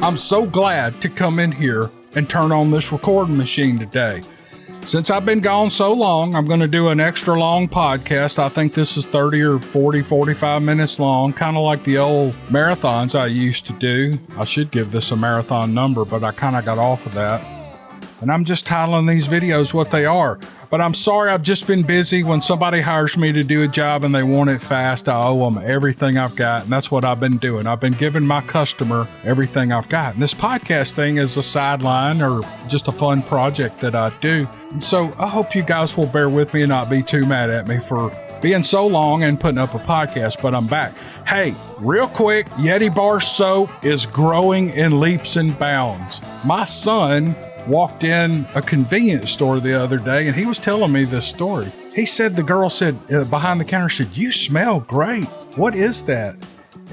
I'm so glad to come in here and turn on this recording machine today. Since I've been gone so long, I'm going to do an extra long podcast. I think this is 30 or 40, 45 minutes long, kind of like the old marathons I used to do. I should give this a marathon number, but I kind of got off of that. And I'm just titling these videos what they are. But I'm sorry, I've just been busy. When somebody hires me to do a job and they want it fast, I owe them everything I've got. And that's what I've been doing. I've been giving my customer everything I've got. And this podcast thing is a sideline or just a fun project that I do. And so I hope you guys will bear with me and not be too mad at me for being so long and putting up a podcast, but I'm back. Hey, real quick, Yeti Bar Soap is growing in leaps and bounds. My son walked in a convenience store the other day and he was telling me this story. He said the girl said behind the counter said, "You smell great. What is that?"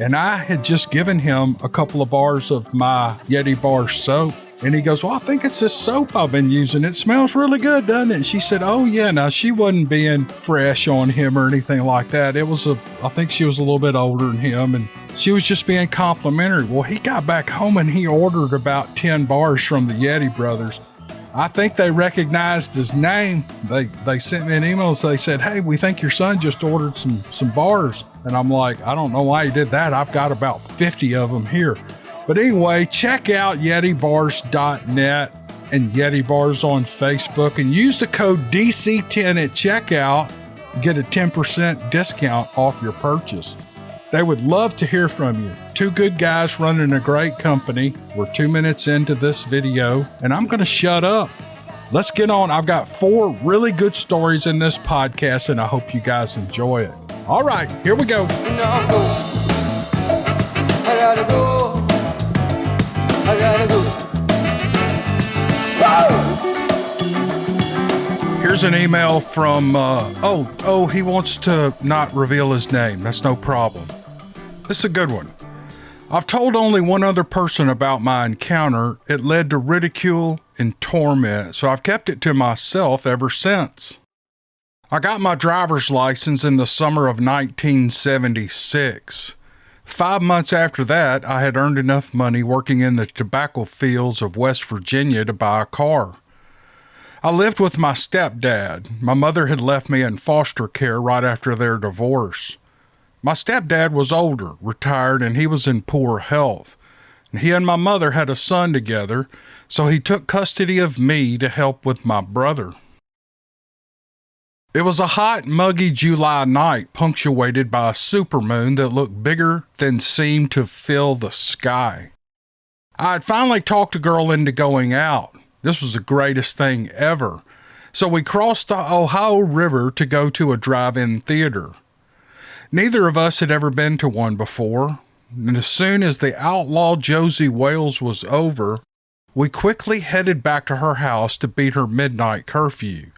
And I had just given him a couple of bars of my Yeti Bar soap. And he goes, "Well, I think it's this soap I've been using. It smells really good, doesn't it?" And she said, "Oh yeah." Now she wasn't being fresh on him or anything like that. I think she was a little bit older than him and she was just being complimentary. Well, he got back home and he ordered about 10 bars from the Yeti brothers. I think they recognized his name. They sent me an email. They said, "Hey, we think your son just ordered some bars." And I'm like, I don't know why he did that. I've got about 50 of them here. But anyway, check out YetiBars.net and Yeti Bars on Facebook and use the code DC10 at checkout. Get a 10% discount off your purchase. They would love to hear from you. Two good guys running a great company. We're 2 minutes into this video and I'm going to shut up. Let's get on. I've got 4 really good stories in this podcast and I hope you guys enjoy it. All right, here we go. I gotta go. Here's an email from, he wants to not reveal his name. That's no problem. This is a good one. I've told only one other person about my encounter. It led to ridicule and torment, so I've kept it to myself ever since. I got my driver's license in the summer of 1976. 5 months after that, I had earned enough money working in the tobacco fields of West Virginia to buy a car. I lived with my stepdad. My mother had left me in foster care right after their divorce. My stepdad was older, retired, and he was in poor health. And he and my mother had a son together, so he took custody of me to help with my brother. It was a hot, muggy July night punctuated by a supermoon that looked bigger than seemed to fill the sky. I had finally talked a girl into going out. This was the greatest thing ever. So we crossed the Ohio River to go to a drive-in theater. Neither of us had ever been to one before, and as soon as the outlaw Josie Wales was over, we quickly headed back to her house to beat her midnight curfew.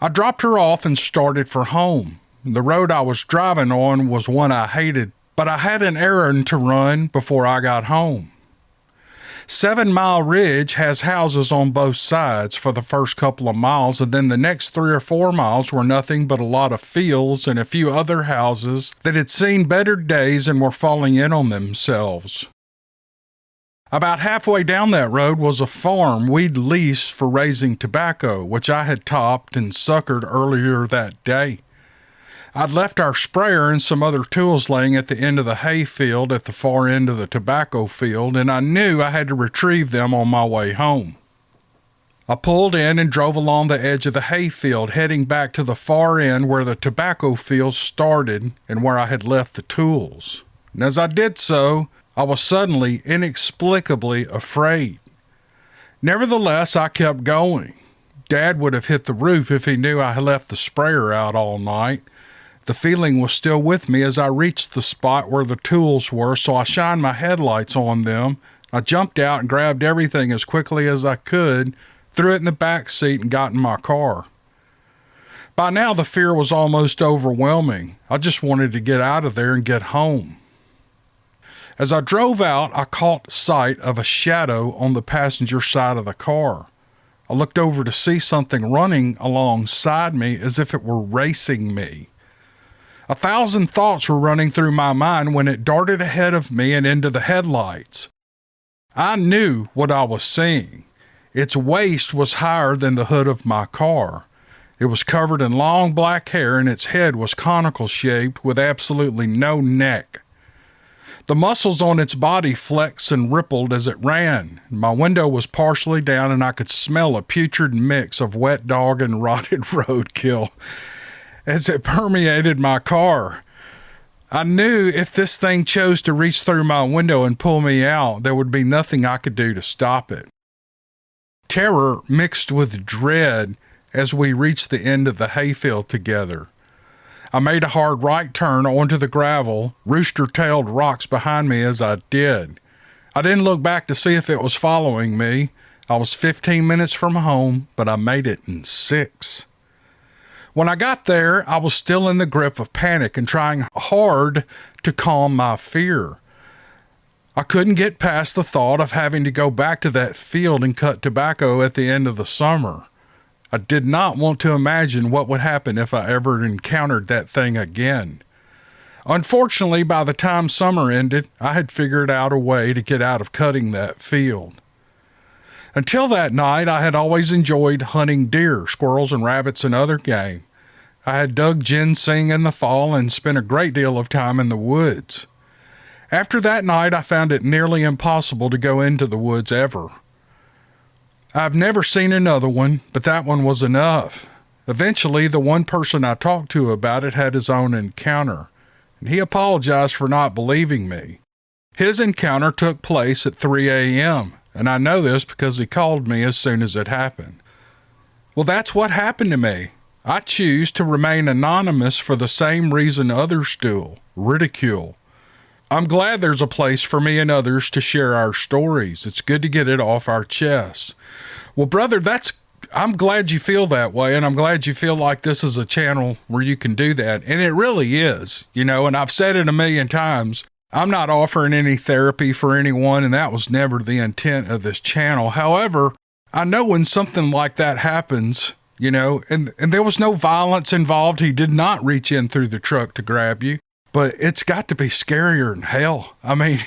I dropped her off and started for home. The road I was driving on was one I hated, but I had an errand to run before I got home. 7 Mile Ridge has houses on both sides for the first couple of miles, and then the next 3 or 4 miles were nothing but a lot of fields and a few other houses that had seen better days and were falling in on themselves. About halfway down that road was a farm we'd leased for raising tobacco, which I had topped and suckered earlier that day. I'd left our sprayer and some other tools laying at the end of the hay field at the far end of the tobacco field, and I knew I had to retrieve them on my way home. I pulled in and drove along the edge of the hay field, heading back to the far end where the tobacco field started and where I had left the tools. And as I did so, I was suddenly, inexplicably afraid. Nevertheless, I kept going. Dad would have hit the roof if he knew I had left the sprayer out all night. The feeling was still with me as I reached the spot where the tools were, so I shined my headlights on them. I jumped out and grabbed everything as quickly as I could, threw it in the back seat, and got in my car. By now, the fear was almost overwhelming. I just wanted to get out of there and get home. As I drove out, I caught sight of a shadow on the passenger side of the car. I looked over to see something running alongside me as if it were racing me. 1,000 thoughts were running through my mind when it darted ahead of me and into the headlights. I knew what I was seeing. Its waist was higher than the hood of my car. It was covered in long black hair and its head was conical shaped with absolutely no neck. The muscles on its body flexed and rippled as it ran. My window was partially down and I could smell a putrid mix of wet dog and rotted roadkill as it permeated my car. I knew if this thing chose to reach through my window and pull me out, there would be nothing I could do to stop it. Terror mixed with dread as we reached the end of the hayfield together. I made a hard right turn onto the gravel, rooster-tailed rocks behind me as I did. I didn't look back to see if it was following me. I was 15 minutes from home, but I made it in 6. When I got there, I was still in the grip of panic and trying hard to calm my fear. I couldn't get past the thought of having to go back to that field and cut tobacco at the end of the summer. I did not want to imagine what would happen if I ever encountered that thing again. Unfortunately, by the time summer ended, I had figured out a way to get out of cutting that field. Until that night, I had always enjoyed hunting deer, squirrels, and rabbits and other game. I had dug ginseng in the fall and spent a great deal of time in the woods. After that night, I found it nearly impossible to go into the woods ever. I've never seen another one, but that one was enough. Eventually, the one person I talked to about it had his own encounter, and he apologized for not believing me. His encounter took place at 3 a.m., and I know this because he called me as soon as it happened. Well, that's what happened to me. I choose to remain anonymous for the same reason others do, ridicule. I'm glad there's a place for me and others to share our stories. It's good to get it off our chests. Well, brother, I'm glad you feel that way, and I'm glad you feel like this is a channel where you can do that. And it really is, and I've said it a million times. I'm not offering any therapy for anyone, and that was never the intent of this channel. However, I know when something like that happens, and there was no violence involved. He did not reach in through the truck to grab you. But it's got to be scarier than hell. I mean,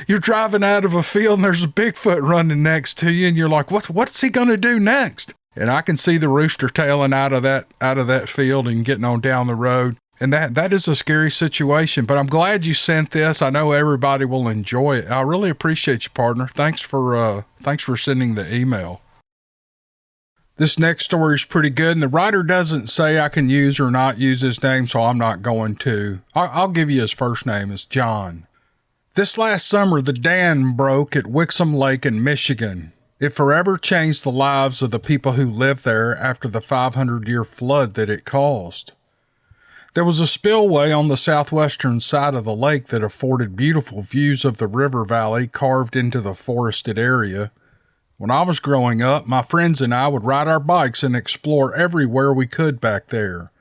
you're driving out of a field and there's a Bigfoot running next to you and you're like, what's he going to do next? And I can see the rooster tailing out of that field and getting on down the road. And that is a scary situation, but I'm glad you sent this. I know everybody will enjoy it. I really appreciate you, partner. Thanks for sending the email. This next story is pretty good, and the writer doesn't say I can use or not use his name, so I'm not going to. I'll give you his first name. It's John. This last summer, the dam broke at Wixom Lake in Michigan. It forever changed the lives of the people who lived there after the 500-year flood that it caused. There was a spillway on the southwestern side of the lake that afforded beautiful views of the river valley carved into the forested area. When I was growing up, my friends and I would ride our bikes and explore everywhere we could back there.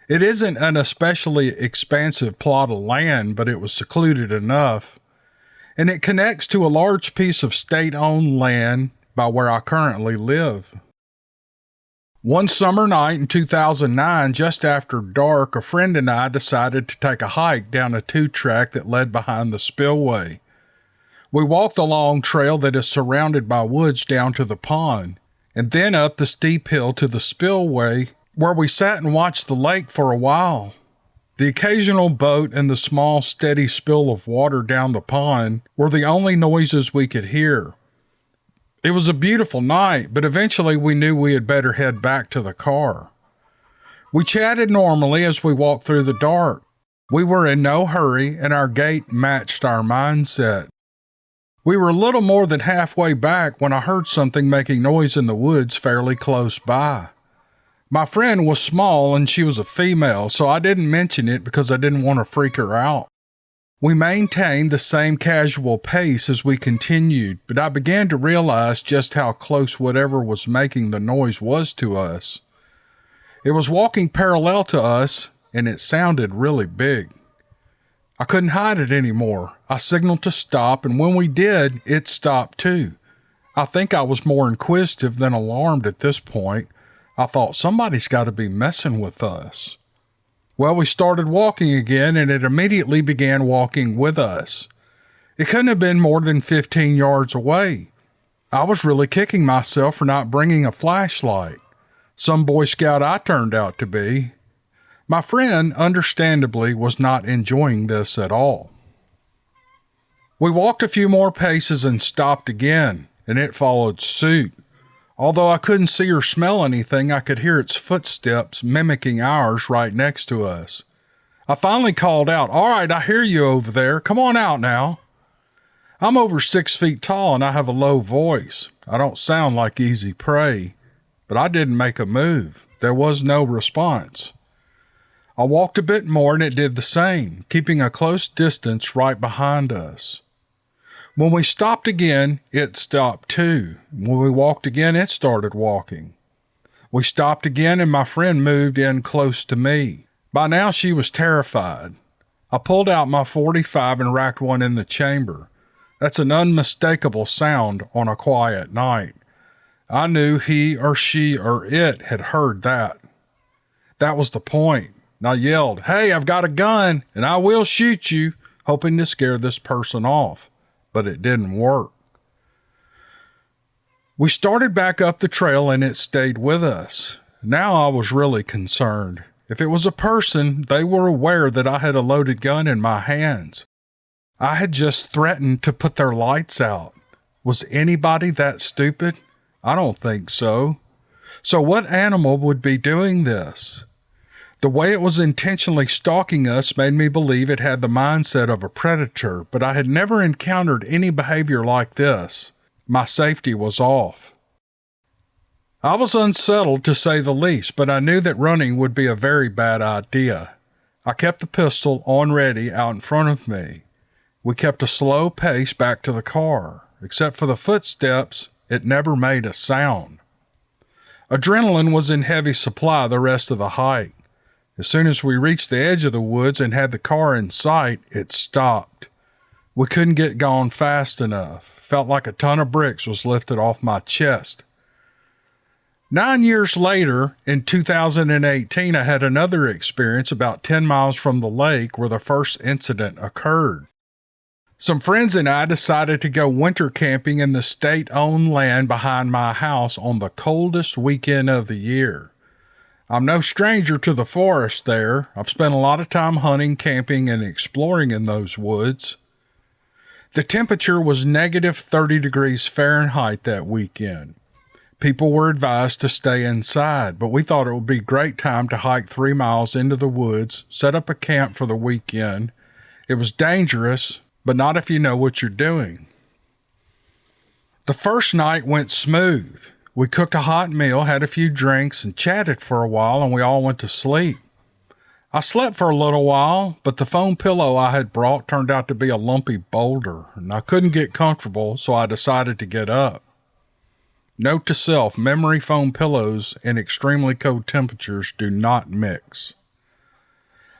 It isn't an especially expansive plot of land, but it was secluded enough. And it connects to a large piece of state-owned land by where I currently live. One summer night in 2009, just after dark, a friend and I decided to take a hike down a 2-track that led behind the spillway. We walked the long trail that is surrounded by woods down to the pond, and then up the steep hill to the spillway, where we sat and watched the lake for a while. The occasional boat and the small, steady spill of water down the pond were the only noises we could hear. It was a beautiful night, but eventually we knew we had better head back to the car. We chatted normally as we walked through the dark. We were in no hurry, and our gait matched our mindset. We were a little more than halfway back when I heard something making noise in the woods fairly close by. My friend was small and she was a female, so I didn't mention it because I didn't want to freak her out. We maintained the same casual pace as we continued, but I began to realize just how close whatever was making the noise was to us. It was walking parallel to us, and it sounded really big. I couldn't hide it anymore. I signaled to stop, and when we did, it stopped too. I think I was more inquisitive than alarmed at this point. I thought somebody's got to be messing with us. Well, we started walking again, and it immediately began walking with us. It couldn't have been more than 15 yards away. I was really kicking myself for not bringing a flashlight. Some Boy Scout I turned out to be. My friend, understandably, was not enjoying this at all. We walked a few more paces and stopped again, and it followed suit. Although I couldn't see or smell anything, I could hear its footsteps mimicking ours right next to us. I finally called out, "All right, I hear you over there. Come on out now." I'm over 6 feet tall and I have a low voice. I don't sound like easy prey, but I didn't make a move. There was no response. I walked a bit more and it did the same, keeping a close distance right behind us. When we stopped again, it stopped too. When we walked again, it started walking. We stopped again and my friend moved in close to me. By now she was terrified. I pulled out my .45 and racked one in the chamber. That's an unmistakable sound on a quiet night. I knew he or she or it had heard that. That was the point. And I yelled, "Hey, I've got a gun and I will shoot you," hoping to scare this person off. But it didn't work. We started back up the trail and it stayed with us. Now I was really concerned. If it was a person, they were aware that I had a loaded gun in my hands. I had just threatened to put their lights out. Was anybody that stupid? I don't think so. So what animal would be doing this? The way it was intentionally stalking us made me believe it had the mindset of a predator, but I had never encountered any behavior like this. My safety was off. I was unsettled to say the least, but I knew that running would be a very bad idea. I kept the pistol on ready out in front of me. We kept a slow pace back to the car. Except for the footsteps, it never made a sound. Adrenaline was in heavy supply the rest of the hike. As soon as we reached the edge of the woods and had the car in sight, it stopped. We couldn't get gone fast enough. Felt like a ton of bricks was lifted off my chest. 9 years later, in 2018, I had another experience about 10 miles from the lake where the first incident occurred. Some friends and I decided to go winter camping in the state-owned land behind my house on the coldest weekend of the year. I'm no stranger to the forest there. I've spent a lot of time hunting, camping, and exploring in those woods. The temperature was negative 30 degrees Fahrenheit that weekend. People were advised to stay inside, but we thought it would be a great time to hike 3 miles into the woods, set up a camp for the weekend. It was dangerous, but not if you know what you're doing. The first night went smooth. We cooked a hot meal, had a few drinks, and chatted for a while, and we all went to sleep. I slept for a little while, but the foam pillow I had brought turned out to be a lumpy boulder, and I couldn't get comfortable, so I decided to get up. Note to self, memory foam pillows in extremely cold temperatures do not mix.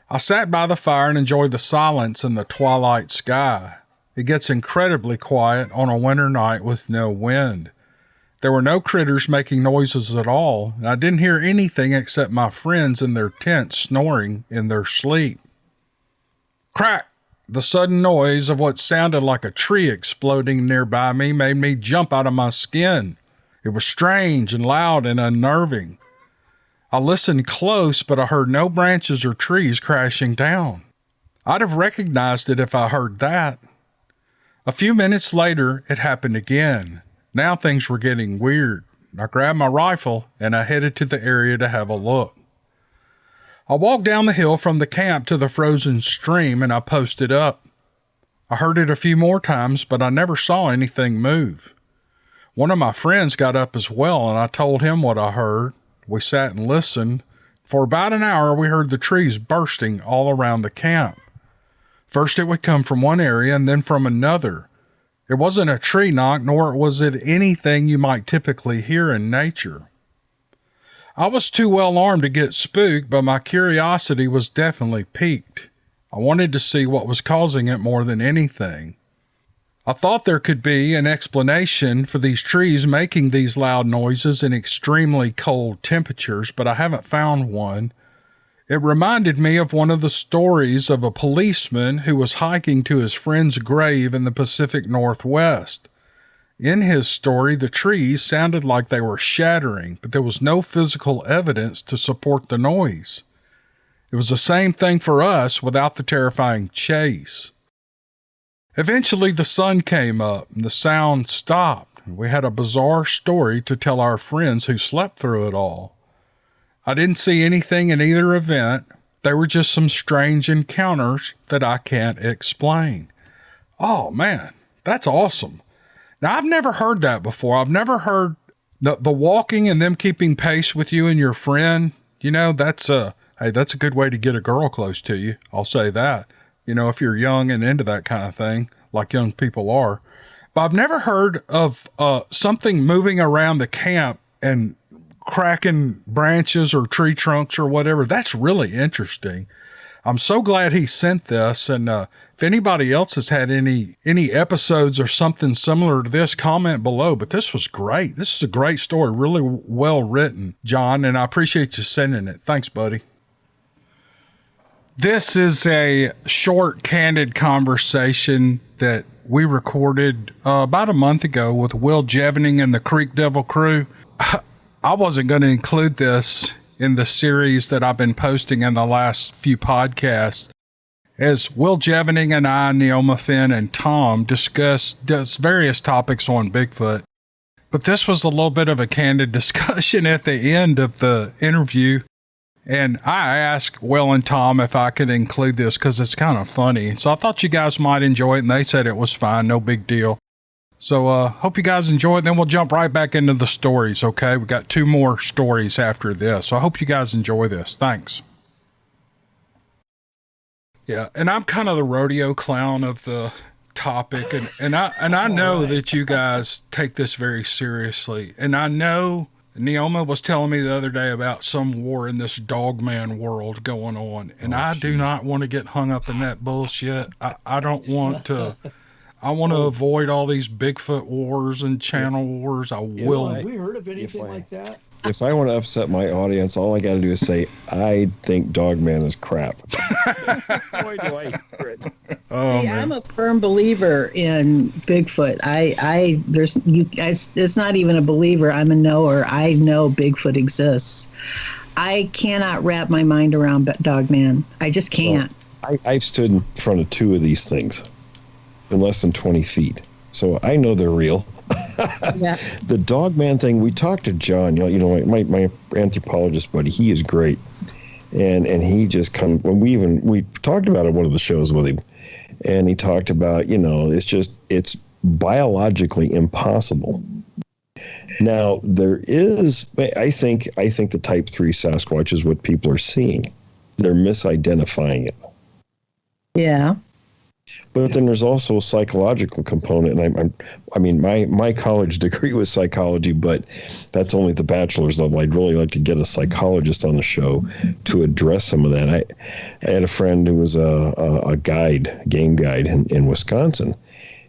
I sat by the fire and enjoyed the silence in the twilight sky. It gets incredibly quiet on a winter night with no wind. There were no critters making noises at all, and I didn't hear anything except my friends in their tents snoring in their sleep. Crack! The sudden noise of what sounded like a tree exploding nearby me made me jump out of my skin. It was strange and loud and unnerving. I listened close, but I heard no branches or trees crashing down. I'd have recognized it if I heard that. A few minutes later, it happened again. Now things were getting weird. I grabbed my rifle and I headed to the area to have a look. I walked down the hill from the camp to the frozen stream and I posted up. I heard it a few more times, but I never saw anything move. One of my friends got up as well and I told him what I heard. We sat and listened. For about an hour, we heard the trees bursting all around the camp. First it would come from one area and then from another. It wasn't a tree knock, nor was it anything you might typically hear in nature. I was too well armed to get spooked, but my curiosity was definitely piqued. I wanted to see what was causing it more than anything. I thought there could be an explanation for these trees making these loud noises in extremely cold temperatures, but I haven't found one. It reminded me of one of the stories of a policeman who was hiking to his friend's grave in the Pacific Northwest. In his story, the trees sounded like they were shattering, but there was no physical evidence to support the noise. It was the same thing for us without the terrifying chase. Eventually, the sun came up and the sound stopped. We had a bizarre story to tell our friends who slept through it all. I didn't see anything in either event. They were just some strange encounters that I can't explain. Oh, man, that's awesome. Now, I've never heard that before. I've never heard the walking and them keeping pace with you and your friend. You know, that's a good way to get a girl close to you. I'll say that. You know, if you're young and into that kind of thing, like young people are. But I've never heard of something moving around the camp and cracking branches or tree trunks or whatever. That's really interesting. I'm so glad he sent this. And if anybody else has had any episodes or something similar to this, comment below. But this was great. This is a great story. Really well written, John. And I appreciate you sending it. Thanks, buddy. This is a short, candid conversation that we recorded about a month ago with Will Jevening and the Creek Devil crew. I wasn't going to include this in the series that I've been posting in the last few podcasts, as Will Jevening and I, Neoma Finn, and Tom discuss various topics on Bigfoot. But this was a little bit of a candid discussion at the end of the interview. And I asked Will and Tom if I could include this because it's kind of funny. So I thought you guys might enjoy it, and they said it was fine, no big deal. So hope you guys enjoy it. Then we'll jump right back into the stories, okay? We got 2 more stories after this. So I hope you guys enjoy this. Thanks. Yeah, and I'm kind of the rodeo clown of the topic, and I know that you guys take this very seriously. And I know Neoma was telling me the other day about some war in this dogman world going on, and I do not want to get hung up in that bullshit. I don't want to. I want to avoid all these Bigfoot wars and channel wars. I will. Have we heard of anything like that? If I want to upset my audience, all I got to do is say, I think Dogman is crap. Boy, do I hear it. See, I'm a firm believer in Bigfoot. It's not even a believer. I'm a knower. I know Bigfoot exists. I cannot wrap my mind around Dogman. I just can't. Well, I've stood in front of 2 of these things in less than 20 feet. So I know they're real. Yeah. The Dogman thing, we talked to John, my anthropologist buddy, he is great. And he just comes, when we talked about it on one of the shows with him, and he talked about, it's biologically impossible. Now, there is, I think the type 3 Sasquatch is what people are seeing. They're misidentifying it. Yeah. But then there's also a psychological component, and my college degree was psychology, but that's only the bachelor's level. I'd really like to get a psychologist on the show to address some of that. I had a friend who was a game guide in Wisconsin,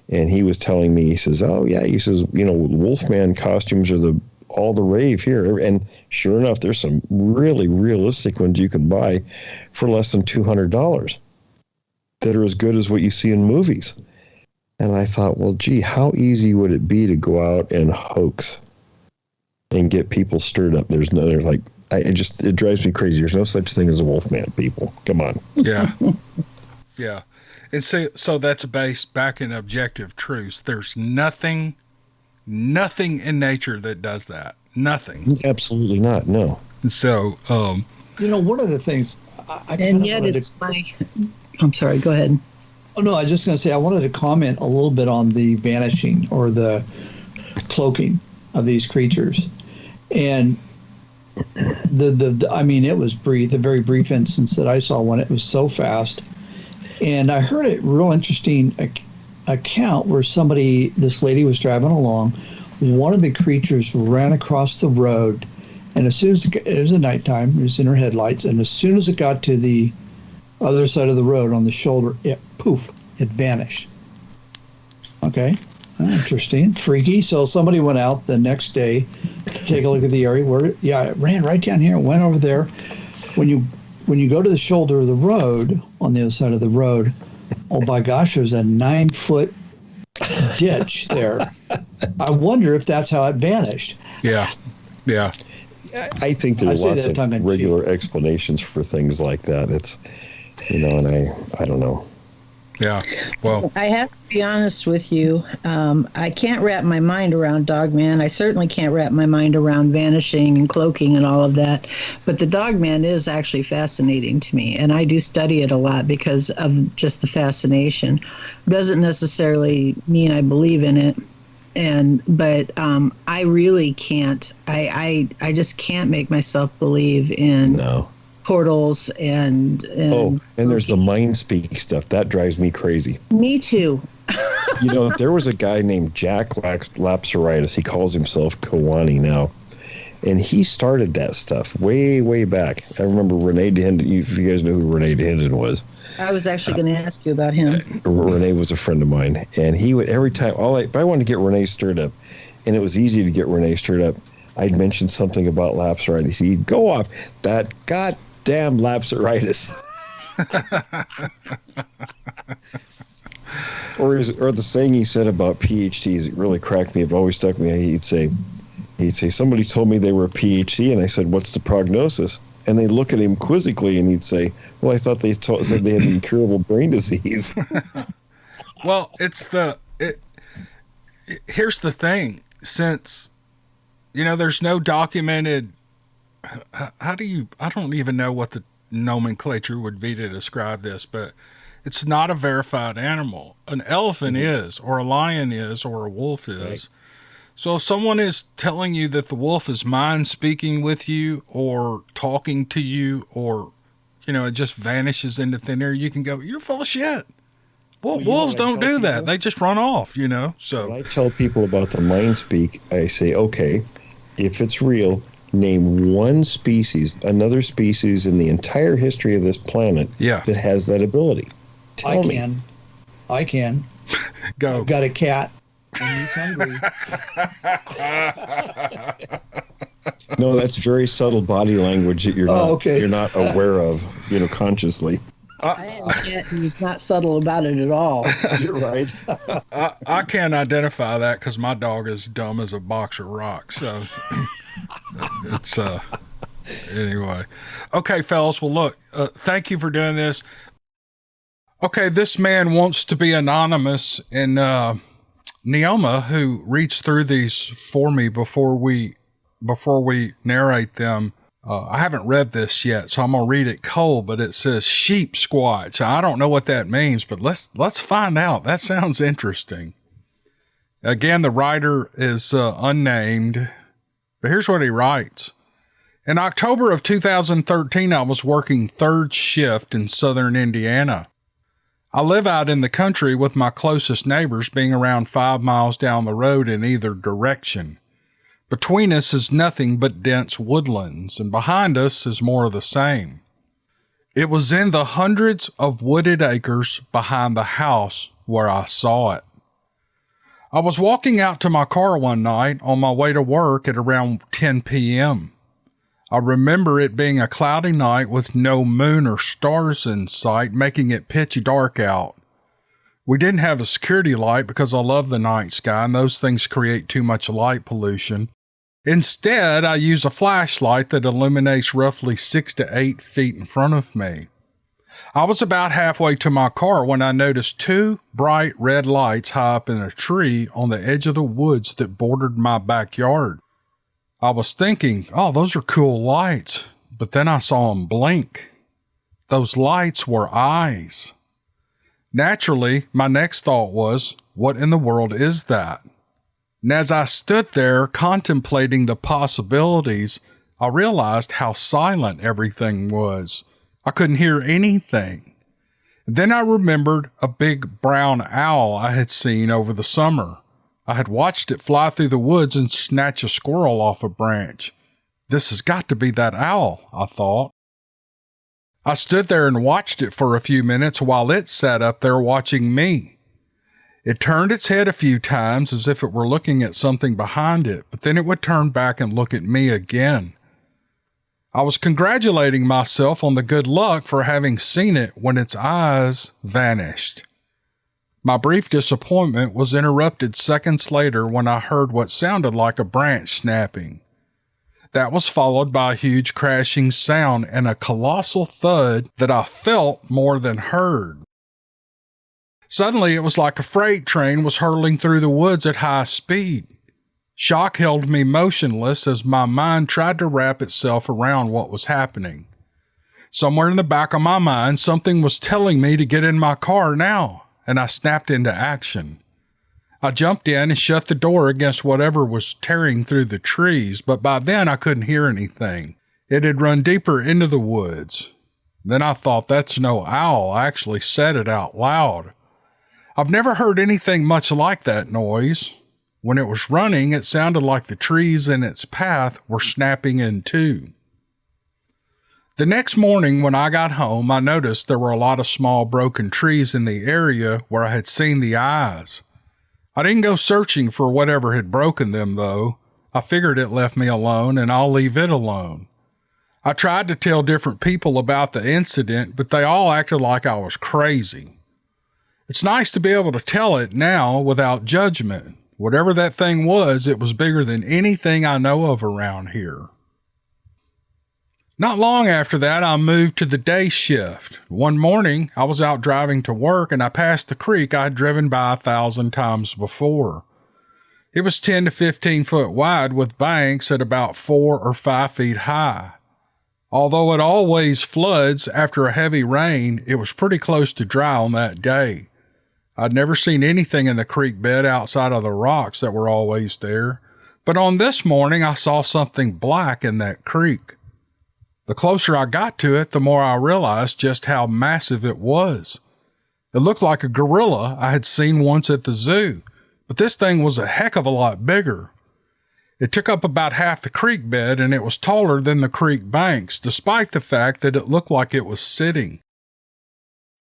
and he was telling me, he says, Wolfman costumes are all the rave here, and sure enough, there's some really realistic ones you can buy for less than $200. That are as good as what you see in movies. And I thought, well, gee, how easy would it be to go out and hoax and get people stirred up? It drives me crazy. There's no such thing as a Wolfman, people. Come on. Yeah. Yeah. And so that's based back in objective truths. There's nothing in nature that does that. Nothing. Absolutely not. No. And so, one of the things I'm sorry, go ahead. Oh, no, I was just going to say, I wanted to comment a little bit on the vanishing or the cloaking of these creatures. And it was brief, a very brief instance that I saw one. It was so fast. And I heard a real interesting account where this lady was driving along. One of the creatures ran across the road. And as soon as it was at nighttime, it was in her headlights. And as soon as it got to the other side of the road on the shoulder, it vanished. Okay, interesting, freaky. So somebody went out the next day to take a look at the area where it ran right down here, went over there. When you when you go to the shoulder of the road, on the other side of the road, oh my gosh, there's a 9-foot ditch there. I wonder if that's how it vanished. Yeah. Yeah. I think there's lots of regular cheek. explanations for things like that. It's, and I don't know. Yeah. Well, I have to be honest with you. I can't wrap my mind around Dogman. I certainly can't wrap my mind around vanishing and cloaking and all of that. But the Dogman is actually fascinating to me, and I do study it a lot because of just the fascination. Doesn't necessarily mean I believe in it. But I really can't. I just can't make myself believe in portals and there's the mind speak stuff that drives me crazy. Me too. There was a guy named Jack Lapsaritis. He calls himself Kawani now, and he started that stuff way back. I remember Renee DeHinden. If you guys know who Renee DeHinden was, I was actually going to ask you about him. Renee was a friend of mine, and he would every time if I wanted to get Renee stirred up, and it was easy to get Renee stirred up, I'd mention something about Lapsaritis. He'd go off that goddamn Lapsaritis. or the saying he said about PhDs, it really cracked me. It always stuck me. He'd say, somebody told me they were a PhD, and I said, what's the prognosis? And they'd look at him quizzically, and he'd say, well, I thought they said they had incurable brain disease. Well, here's the thing. Since, there's no documented, I don't even know what the nomenclature would be to describe this, but it's not a verified animal. An elephant is, or a lion is, or a wolf is. Right. So if someone is telling you that the wolf is mind speaking with you or talking to you, or, it just vanishes into thin air, you can go, you're full of shit. Well, wolves don't do that. They just run off, So when I tell people about the mind speak, I say, okay, if it's real, name one species, another species in the entire history of this planet that has that ability. Tell me. I can. Go. I've got a cat. And he's hungry. No, that's very subtle body language that you're not aware of, consciously. I am a cat who's not subtle about it at all. You're right. I can't identify that because my dog is dumb as a box of rocks. So it's anyway. Okay, fellas. Well, look. Thank you for doing this. Okay, this man wants to be anonymous, and Neoma, who reads through these for me before we narrate them, I haven't read this yet, so I'm gonna read it cold. But it says sheep squatch. I don't know what that means, but let's find out. That sounds interesting. Again, the writer is unnamed, but here's what he writes. In October of 2013, I was working third shift in southern Indiana. I live out in the country with my closest neighbors being around 5 miles down the road in either direction. Between us is nothing but dense woodlands, and behind us is more of the same. It was in the hundreds of wooded acres behind the house where I saw it. I was walking out to my car one night on my way to work at around 10 p.m. I remember it being a cloudy night with no moon or stars in sight, making it pitch dark out. We didn't have a security light because I love the night sky and those things create too much light pollution. Instead, I use a flashlight that illuminates roughly 6 to 8 feet in front of me. I was about halfway to my car when I noticed 2 bright red lights high up in a tree on the edge of the woods that bordered my backyard. I was thinking, oh, those are cool lights, but then I saw them blink. Those lights were eyes. Naturally, my next thought was, what in the world is that? And as I stood there contemplating the possibilities, I realized how silent everything was. I couldn't hear anything. Then I remembered a big brown owl I had seen over the summer. I had watched it fly through the woods and snatch a squirrel off a branch. This has got to be that owl, I thought. I stood there and watched it for a few minutes while it sat up there watching me. It turned its head a few times as if it were looking at something behind it, but then it would turn back and look at me again. I was congratulating myself on the good luck for having seen it when its eyes vanished. My brief disappointment was interrupted seconds later when I heard what sounded like a branch snapping. That was followed by a huge crashing sound and a colossal thud that I felt more than heard. Suddenly, it was like a freight train was hurtling through the woods at high speed. Shock held me motionless as my mind tried to wrap itself around what was happening. Somewhere in the back of my mind, something was telling me to get in my car now, and I snapped into action. I jumped in and shut the door against whatever was tearing through the trees, but by then I couldn't hear anything. It had run deeper into the woods. Then I thought, that's no owl. I actually said it out loud. I've never heard anything much like that noise. When it was running, it sounded like the trees in its path were snapping in two. The next morning when I got home, I noticed there were a lot of small broken trees in the area where I had seen the eyes. I didn't go searching for whatever had broken them, though. I figured it left me alone, and I'll leave it alone. I tried to tell different people about the incident, but they all acted like I was crazy. It's nice to be able to tell it now without judgment. Whatever that thing was, it was bigger than anything I know of around here. Not long after that, I moved to the day shift. One morning, I was out driving to work and I passed the creek I'd driven by 1,000 times before. It was 10 to 15 foot wide with banks at about 4 or 5 feet high. Although it always floods after a heavy rain, it was pretty close to dry on that day. I'd never seen anything in the creek bed outside of the rocks that were always there, but on this morning I saw something black in that creek. The closer I got to it, the more I realized just how massive it was. It looked like a gorilla I had seen once at the zoo, but this thing was a heck of a lot bigger. It took up about half the creek bed and it was taller than the creek banks, despite the fact that it looked like it was sitting.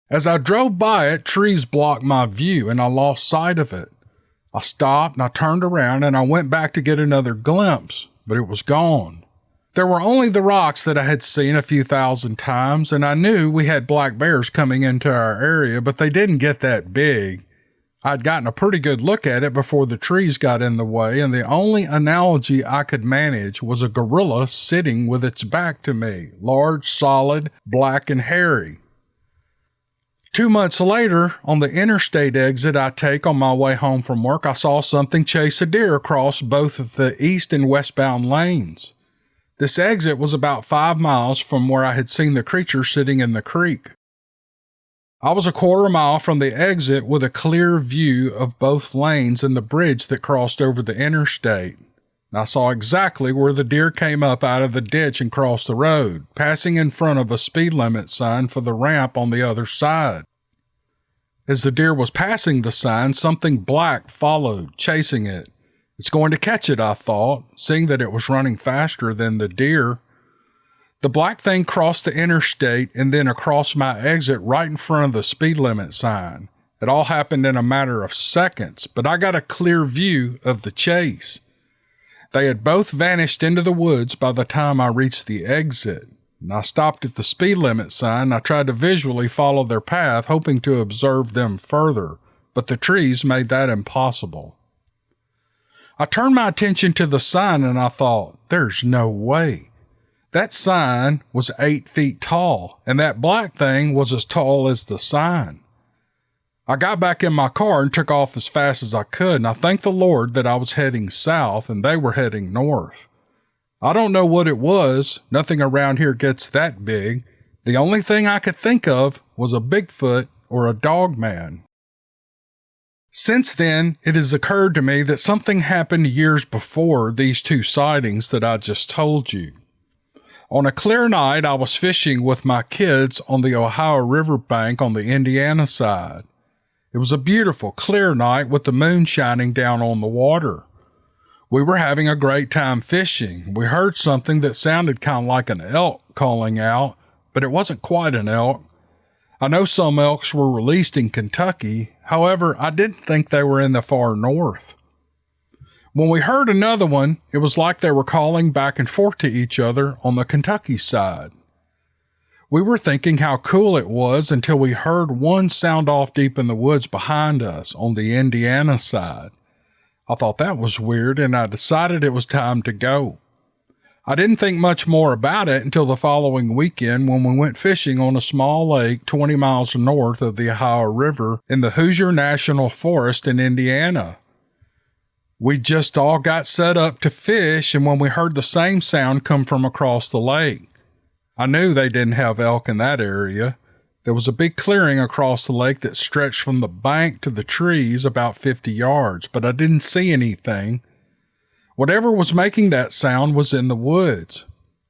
As I drove by it, trees blocked my view and I lost sight of it. I stopped and I turned around and I went back to get another glimpse, but it was gone. There were only the rocks that I had seen a few thousand times, and I knew we had black bears coming into our area, but they didn't get that big. I'd gotten a pretty good look at it before the trees got in the way, and the only analogy I could manage was a gorilla sitting with its back to me, large, solid, black, and hairy. 2 months later, on the interstate exit I take on my way home from work, I saw something chase a deer across both of the east and westbound lanes. This exit was about 5 miles from where I had seen the creature sitting in the creek. I was a quarter mile from the exit with a clear view of both lanes and the bridge that crossed over the interstate. I saw exactly where the deer came up out of the ditch and crossed the road, passing in front of a speed limit sign for the ramp on the other side. As the deer was passing the sign, something black followed, chasing it. It's going to catch it, I thought, seeing that it was running faster than the deer. The black thing crossed the interstate and then across my exit right in front of the speed limit sign. It all happened in a matter of seconds, but I got a clear view of the chase. They had both vanished into the woods by the time I reached the exit. And I stopped at the speed limit sign and I tried to visually follow their path, hoping to observe them further, but the trees made that impossible. I turned my attention to the sign and I thought, there's no way. That sign was 8 feet tall, and that black thing was as tall as the sign. I got back in my car and took off as fast as I could, and I thanked the Lord that I was heading south and they were heading north. I don't know what it was. Nothing around here gets that big. The only thing I could think of was a Bigfoot or a dog man. Since then, it has occurred to me that something happened years before these two sightings that I just told you. On a clear night, I was fishing with my kids on the Ohio River bank on the Indiana side. It was a beautiful, clear night with the moon shining down on the water. We were having a great time fishing. We heard something that sounded kind of like an elk calling out, but it wasn't quite an elk. I know some elks were released in Kentucky. However, I didn't think they were in the far north. When we heard another one, it was like they were calling back and forth to each other on the Kentucky side. We were thinking how cool it was until we heard one sound off deep in the woods behind us on the Indiana side. I thought that was weird, and I decided it was time to go. I didn't think much more about it until the following weekend when we went fishing on a small lake 20 miles north of the Ohio River in the Hoosier National Forest in Indiana. We just all got set up to fish, and when we heard the same sound come from across the lake, I knew they didn't have elk in that area. There was a big clearing across the lake that stretched from the bank to the trees about 50 yards, but I didn't see anything. Whatever was making that sound was in the woods.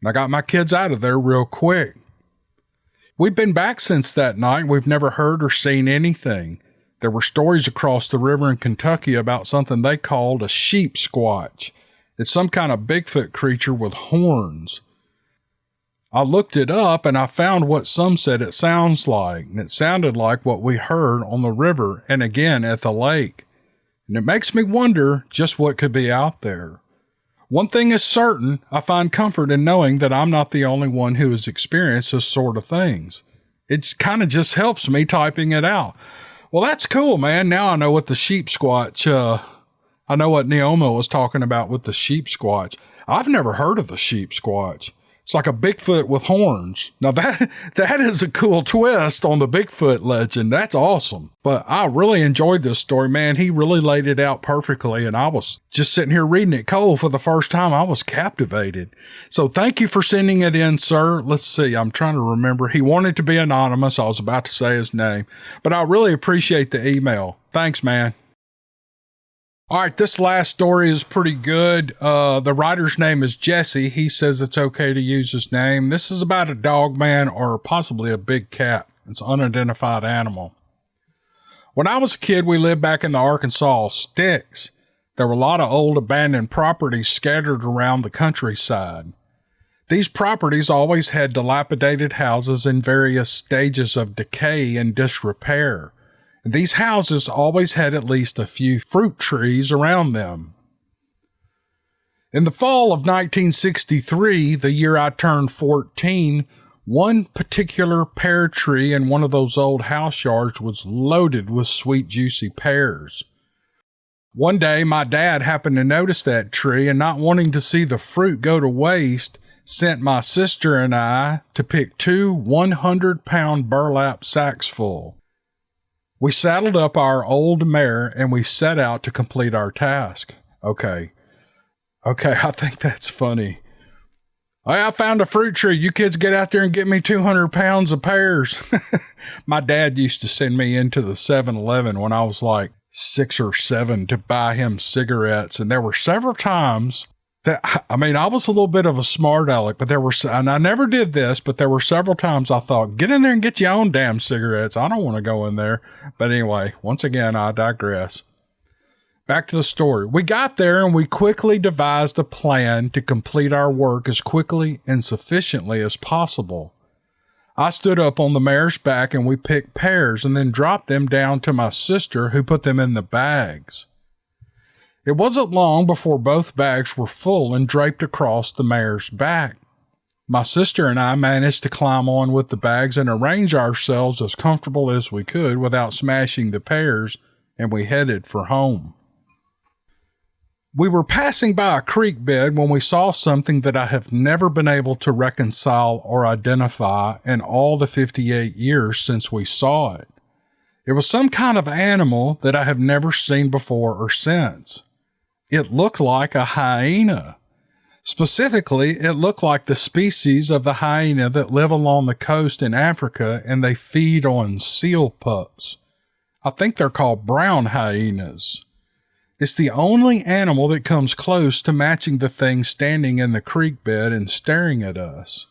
I got my kids out of there real quick. We've been back since that night. We've never heard or seen anything. There were stories across the river in Kentucky about something they called a sheep squatch. It's some kind of Bigfoot creature with horns. I looked it up and I found what some said it sounds like, and it sounded like what we heard on the river and again at the lake. And it makes me wonder just what could be out there. One thing is certain, I find comfort in knowing that I'm not the only one who has experienced this sort of things. It kind of just helps me typing it out. Well, that's cool, man. Now I know what the sheep squatch, I know what Neoma was talking about with the sheep squatch. I've never heard of the sheep squatch. It's like a Bigfoot with horns. Now that is a cool twist on the Bigfoot legend. That's awesome. But I really enjoyed this story, man. He really laid it out perfectly, and I was just sitting here reading it cold for the first time. I was captivated. So thank you for sending it in, sir. Let's see. I'm trying to remember. He wanted to be anonymous. I was about to say his name, but I really appreciate the email. Thanks, man. All right, this last story is pretty good. The writer's name is Jesse. He says it's okay to use his name. This is about a dog man or possibly a big cat. It's an unidentified animal. When I was a kid, we lived back in the Arkansas sticks. There were a lot of old abandoned properties scattered around the countryside. These properties always had dilapidated houses in various stages of decay and disrepair. These houses always had at least a few fruit trees around them. In the fall of 1963, the year I turned 14, one particular pear tree in one of those old house yards was loaded with sweet, juicy pears. One day, my dad happened to notice that tree, and not wanting to see the fruit go to waste, sent my sister and I to pick 2 100-pound burlap sacks full. We saddled up our old mare and we set out to complete our task. Okay, I think that's funny. Hey, I found a fruit tree. You kids get out there and get me 200 pounds of pears. My dad used to send me into the 7-Eleven when I was like 6 or 7 to buy him cigarettes. And there were several times that, I was a little bit of a smart aleck, but and I never did this, but there were several times I thought, get in there and get your own damn cigarettes. I don't want to go in there. But anyway, once again, I digress. Back to the story. We got there and we quickly devised a plan to complete our work as quickly and sufficiently as possible. I stood up on the mare's back and we picked pears and then dropped them down to my sister, who put them in the bags. It wasn't long before both bags were full and draped across the mare's back. My sister and I managed to climb on with the bags and arrange ourselves as comfortable as we could without smashing the pears, and we headed for home. We were passing by a creek bed when we saw something that I have never been able to reconcile or identify in all the 58 years since we saw it. It was some kind of animal that I have never seen before or since. It looked like a hyena. Specifically, it looked like the species of the hyena that live along the coast in Africa, and they feed on seal pups. I think they're called brown hyenas. It's the only animal that comes close to matching the thing standing in the creek bed and staring at us.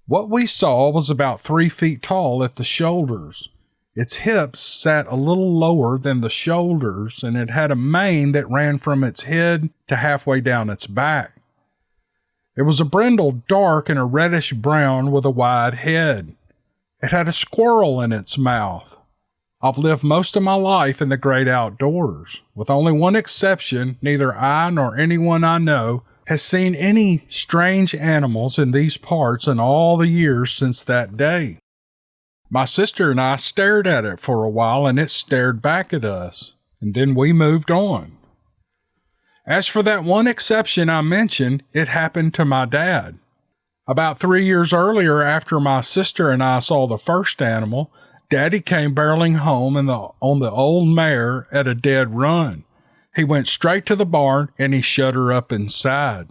What we saw was about 3 feet tall at the shoulders. Its hips sat a little lower than the shoulders, and it had a mane that ran from its head to halfway down its back. It was a brindle dark and a reddish brown with a wide head. It had a squirrel in its mouth. I've lived most of my life in the great outdoors. With only one exception, neither I nor anyone I know has seen any strange animals in these parts in all the years since that day. My sister and I stared at it for a while, and it stared back at us, and then we moved on. As for that one exception I mentioned, it happened to my dad. About 3 years earlier, after my sister and I saw the first animal, Daddy came barreling home on the old mare at a dead run. He went straight to the barn and he shut her up inside.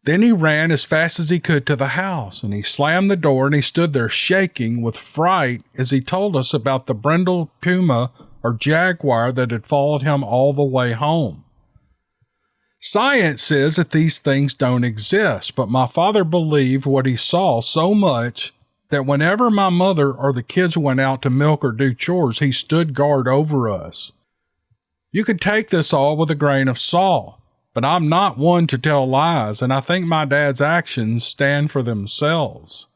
Then he ran as fast as he could to the house, and he slammed the door, and he stood there shaking with fright as he told us about the brindle puma or jaguar that had followed him all the way home. Science says that these things don't exist, but my father believed what he saw so much that whenever my mother or the kids went out to milk or do chores, he stood guard over us. You can take this all with a grain of salt, but I'm not one to tell lies, and I think my dad's actions stand for themselves.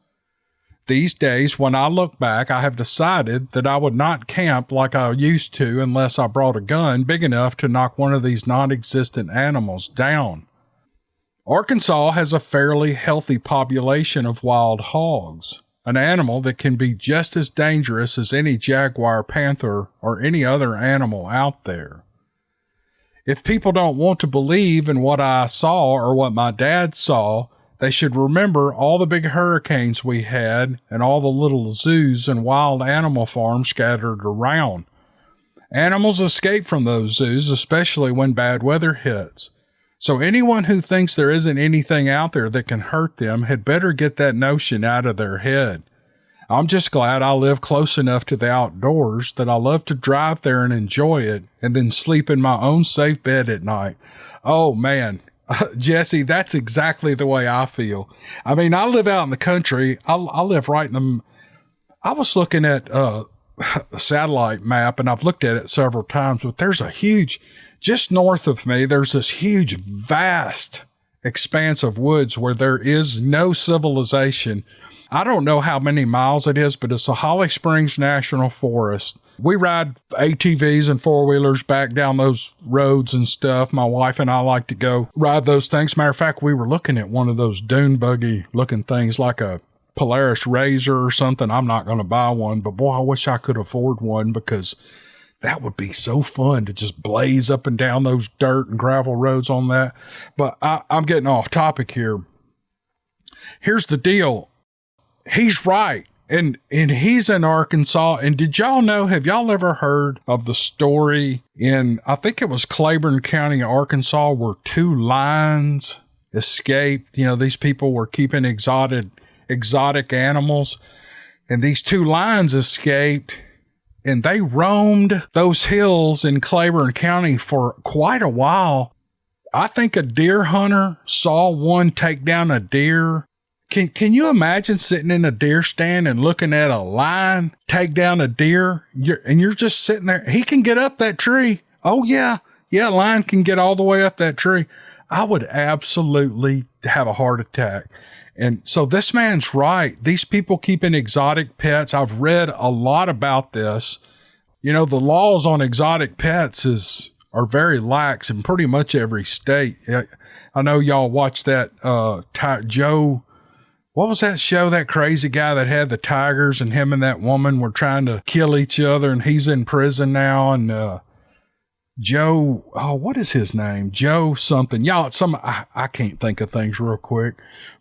These days, when I look back, I have decided that I would not camp like I used to unless I brought a gun big enough to knock one of these non-existent animals down. Arkansas has a fairly healthy population of wild hogs, an animal that can be just as dangerous as any jaguar, panther, or any other animal out there. If people don't want to believe in what I saw or what my dad saw, they should remember all the big hurricanes we had and all the little zoos and wild animal farms scattered around. Animals escape from those zoos, especially when bad weather hits. So anyone who thinks there isn't anything out there that can hurt them had better get that notion out of their head. I'm just glad I live close enough to the outdoors that I love to drive there and enjoy it and then sleep in my own safe bed at night. Oh man, Jesse, that's exactly the way I feel. I mean, I live out in the country. I live right in I was looking at a satellite map, and I've looked at it several times, but there's a huge, just north of me, there's this huge, vast expanse of woods where there is no civilization. I don't know how many miles it is, but it's the Holly Springs National Forest. We ride ATVs and four-wheelers back down those roads and stuff. My wife and I like to go ride those things. Matter of fact, we were looking at one of those dune buggy looking things like a Polaris Razor or something. I'm not going to buy one, but boy, I wish I could afford one because that would be so fun to just blaze up and down those dirt and gravel roads on that. But I'm getting off topic here. Here's the deal. He's right. And he's in Arkansas. And did y'all know, have y'all ever heard of the story in, I think it was Claiborne County, Arkansas, where 2 lions escaped? You know, these people were keeping exotic animals, and these 2 lions escaped, and they roamed those hills in Claiborne County for quite a while. I think a deer hunter saw one take down a deer. Can you imagine sitting in a deer stand and looking at a lion take down a deer? You're just sitting there. He can get up that tree. Oh yeah. Yeah. Lion can get all the way up that tree. I would absolutely have a heart attack. And so this man's right. These people keeping exotic pets. I've read a lot about this. You know, the laws on exotic pets are very lax in pretty much every state. I know y'all watched that, Joe, what was that show, that crazy guy that had the tigers, and him and that woman were trying to kill each other, and he's in prison now. And Joe, what is his name? Joe something. Y'all, I can't think of things real quick,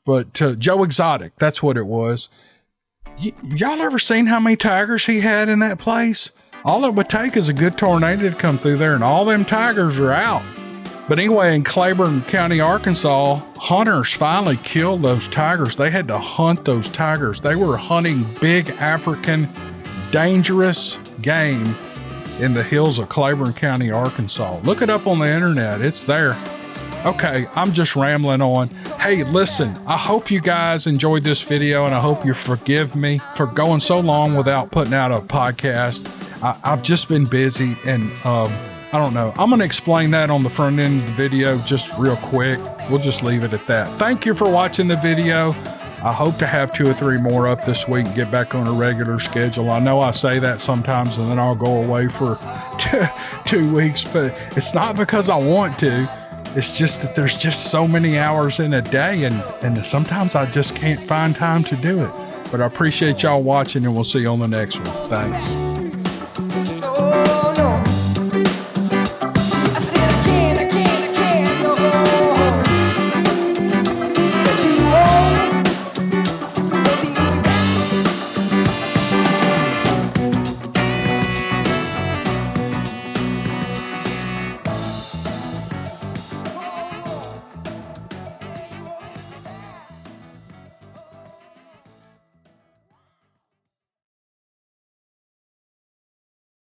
but Joe Exotic, that's what it was. Y'all ever seen how many tigers he had in that place? All it would take is a good tornado to come through there, and all them tigers are out. But anyway, in Claiborne County, Arkansas, hunters finally killed those tigers. They had to hunt those tigers. They were hunting big African, dangerous game in the hills of Claiborne County, Arkansas. Look it up on the internet. It's there. Okay, I'm just rambling on. Hey, listen, I hope you guys enjoyed this video, and I hope you forgive me for going so long without putting out a podcast. I've just been busy, and I don't know. I'm going to explain that on the front end of the video just real quick. We'll just leave it at that. Thank you for watching the video. I hope to have 2 or 3 more up this week and get back on a regular schedule. I know I say that sometimes and then I'll go away for 2 weeks, but it's not because I want to. It's just that there's just so many hours in a day, and sometimes I just can't find time to do it. But I appreciate y'all watching, and we'll see you on the next one. Thanks.